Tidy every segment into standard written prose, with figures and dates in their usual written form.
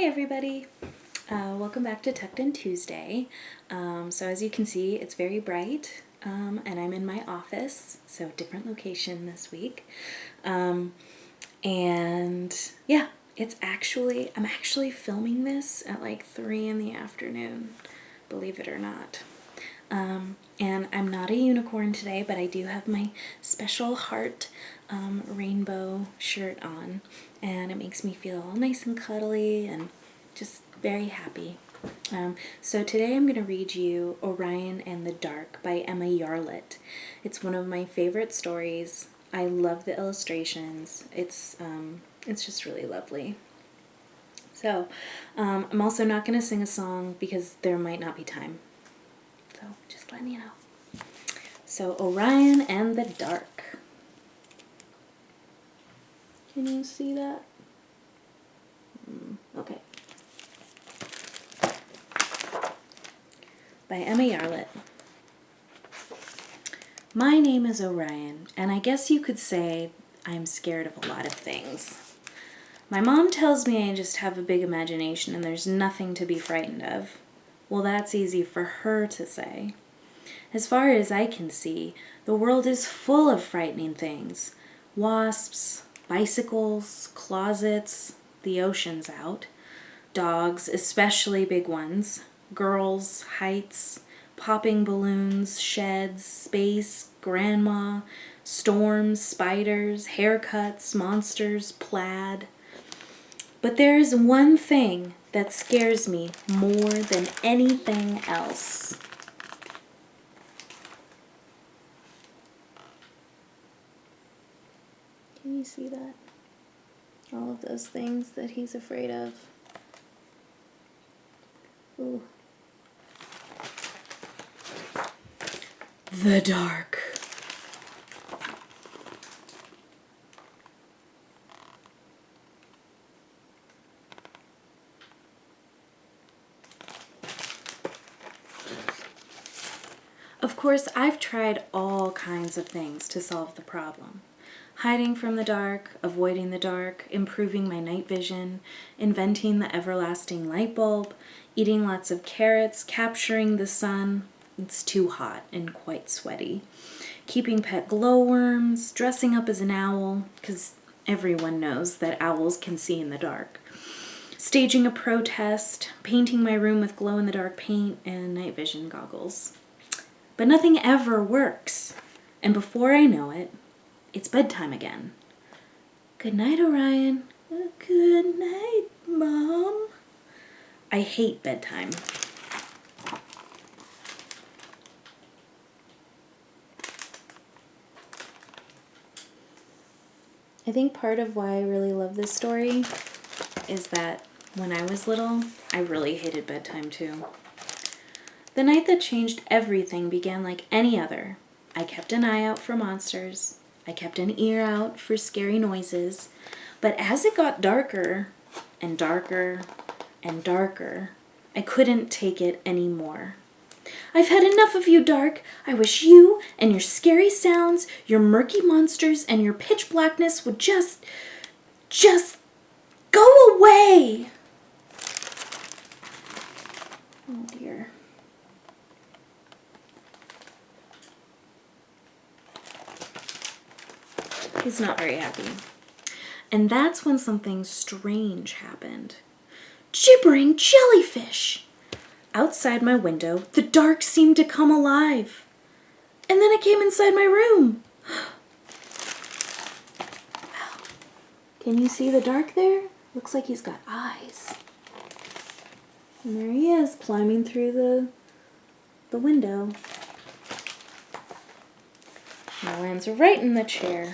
Hi everybody! Welcome back to Tucked In Tuesday. So as you can see, it's very bright and I'm in my office, so different location this week. And yeah, I'm actually filming this at like 3 in the afternoon, believe it or not. And I'm not a unicorn today, but I do have my special heart rainbow shirt on, and it makes me feel nice and cuddly and just very happy. So today I'm going to read you Orion and the Dark by Emma Yarlett. It's one of my favorite stories. I love the illustrations. It's just really lovely. So I'm also not going to sing a song because there might not be time. So just letting you know. So Orion and the Dark. Can you see that? Okay. By Emma Yarlett. My name is Orion, and I guess you could say I'm scared of a lot of things. My mom tells me I just have a big imagination and there's nothing to be frightened of. Well, that's easy for her to say. As far as I can see, the world is full of frightening things. Wasps, bicycles, closets, the ocean's out, dogs, especially big ones, girls, heights, popping balloons, sheds, space, grandma, storms, spiders, haircuts, monsters, plaid. But there is one thing that scares me more than anything else. Can you see that? All of those things that he's afraid of. Ooh. The dark. Of course, I've tried all kinds of things to solve the problem. Hiding from the dark, avoiding the dark, improving my night vision, inventing the everlasting light bulb, eating lots of carrots, capturing the sun. It's too hot and quite sweaty. Keeping pet glowworms, dressing up as an owl, because everyone knows that owls can see in the dark. Staging a protest, painting my room with glow-in-the-dark paint and night vision goggles. But nothing ever works. And before I know it, it's bedtime again. Good night, Orion. Good night, Mom. I hate bedtime. I think part of why I really love this story is that when I was little, I really hated bedtime too. The night that changed everything began like any other. I kept an eye out for monsters. I kept an ear out for scary noises. But as it got darker and darker and darker, I couldn't take it anymore. I've had enough of you, Dark. I wish you and your scary sounds, your murky monsters, and your pitch blackness would just go away. Oh dear. He's not very happy. And that's when something strange happened. Gibbering jellyfish! Outside my window, the dark seemed to come alive. And then it came inside my room. Can you see the dark there? Looks like he's got eyes. And there he is, climbing through the window. Now lands right in the chair.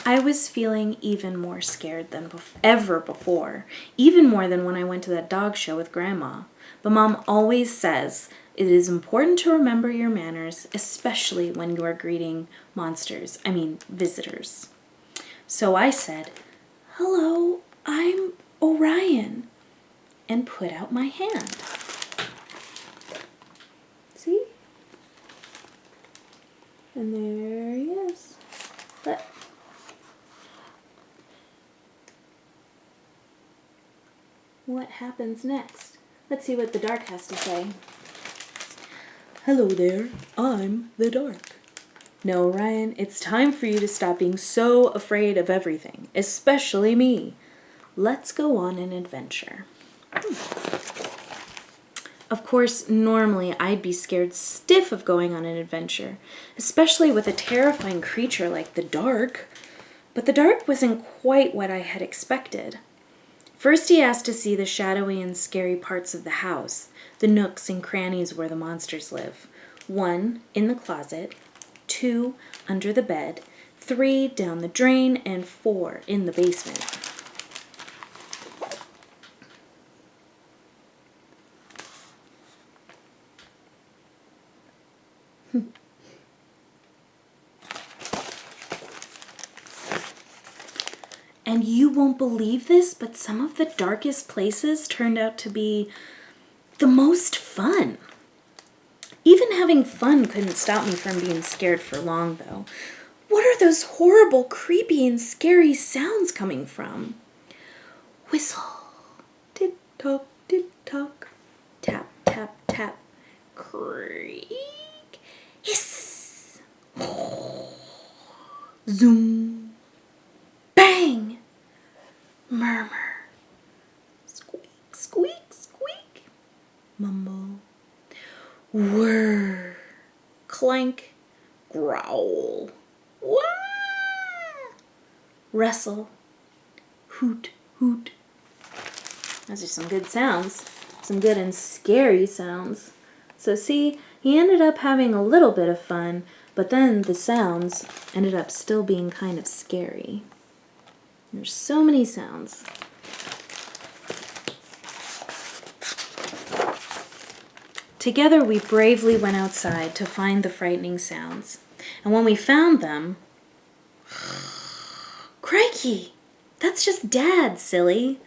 I was feeling even more scared than ever before, even more than when I went to that dog show with Grandma. But Mom always says it is important to remember your manners, especially when you are greeting visitors. So I said, "Hello, I'm Orion," and put out my hand. See? And there he is. But what happens next. Let's see what the dark has to say. Hello there, I'm the dark. No, Orion, it's time for you to stop being so afraid of everything, especially me. Let's go on an adventure. Of course, normally I'd be scared stiff of going on an adventure, especially with a terrifying creature like the dark. But the dark wasn't quite what I had expected. First, he asked to see the shadowy and scary parts of the house, the nooks and crannies where the monsters live. 1, in the closet, 2, under the bed, 3, down the drain, and 4, in the basement. And you won't believe this, but some of the darkest places turned out to be the most fun. Even having fun couldn't stop me from being scared for long, though. What are those horrible, creepy, and scary sounds coming from? Whistle. Tick-tock, tick-tock. Tap, tap, tap. Creak. Hiss. Zoom. Bang. Murmur. Squeak, squeak, squeak. Mumble. Whir. Clank. Growl. Wah! Wrestle. Hoot, hoot. Those are some good sounds. Some good and scary sounds. So see, he ended up having a little bit of fun, but then the sounds ended up still being kind of scary. There's so many sounds. Together we bravely went outside to find the frightening sounds. And when we found them, crikey, that's just Dad, silly.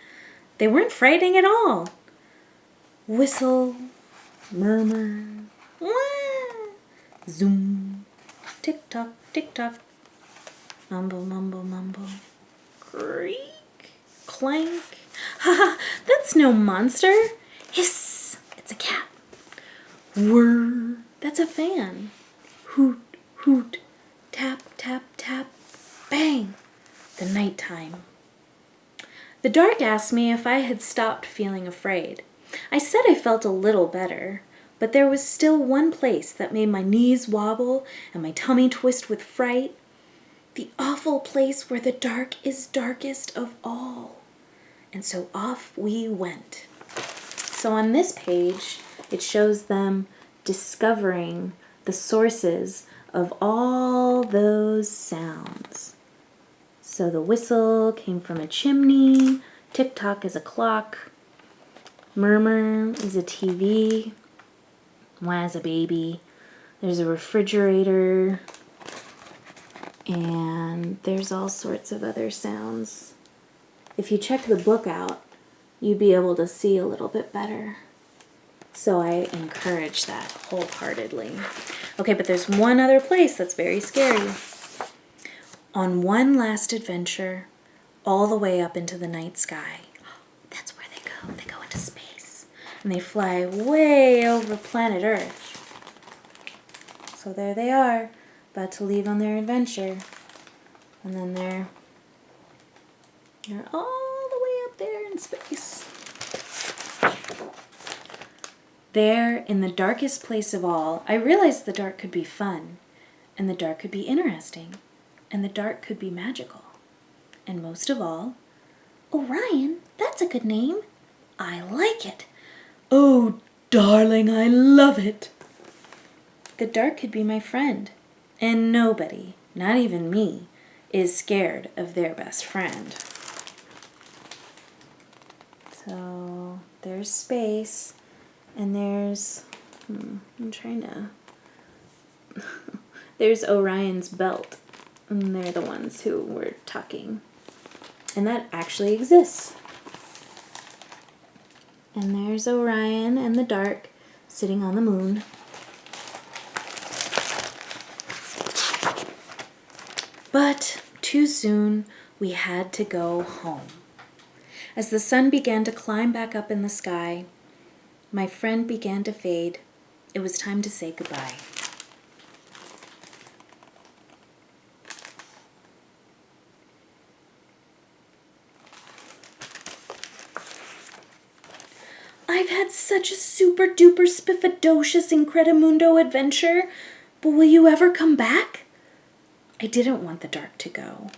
They weren't frightening at all. Whistle, murmur, wah, zoom, tick-tock, tick-tock, mumble, mumble, mumble, creak, clank. Ha, that's no monster. Hiss, it's a cat. Whir, that's a fan. Hoot, hoot, tap, tap, tap, bang, the nighttime. The dark asked me if I had stopped feeling afraid. I said I felt a little better, but there was still one place that made my knees wobble and my tummy twist with fright. The awful place where the dark is darkest of all. And so off we went. So on this page, it shows them discovering the sources of all those sounds. So the whistle came from a chimney, tick-tock is a clock, murmur is a TV, wah is a baby, there's a refrigerator, and there's all sorts of other sounds. If you check the book out, you'd be able to see a little bit better. So I encourage that wholeheartedly. Okay, but there's one other place that's very scary. On one last adventure, all the way up into the night sky. That's where they go. They go into space. And they fly way over planet Earth. So there they are, about to leave on their adventure. And then they're all the way up there in space. There, in the darkest place of all, I realized the dark could be fun, and the dark could be interesting, and the dark could be magical. And most of all, Orion, that's a good name. I like it. Oh, darling, I love it. The dark could be my friend, and nobody, not even me, is scared of their best friend. So there's space. And there's, there's Orion's belt. And they're the ones who were talking. And that actually exists. And there's Orion and the dark sitting on the moon. But too soon, we had to go home. As the sun began to climb back up in the sky, my friend began to fade. It was time to say goodbye. I've had such a super duper spiffadocious incredimundo adventure, but will you ever come back? I didn't want the dark to go.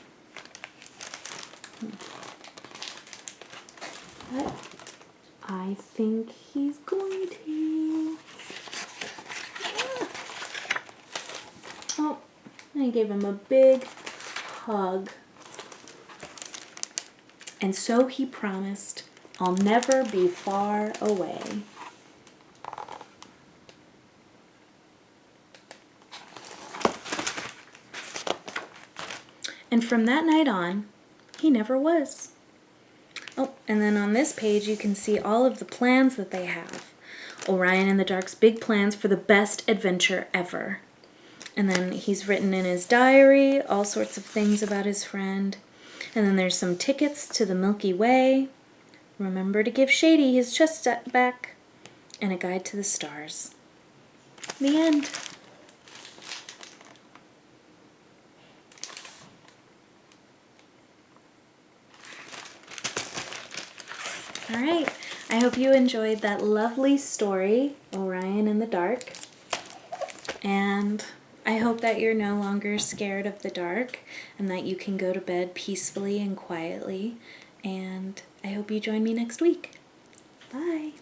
But I think he's going to. Oh, I gave him a big hug. And so he promised, I'll never be far away. And from that night on, he never was. Oh, and then on this page you can see all of the plans that they have. Orion in the Dark's big plans for the best adventure ever. And then he's written in his diary all sorts of things about his friend. And then there's some tickets to the Milky Way. Remember to give Shady his chest back. And a guide to the stars. The end. All right, I hope you enjoyed that lovely story, Orion in the Dark. And I hope that you're no longer scared of the dark and that you can go to bed peacefully and quietly. And I hope you join me next week. Bye.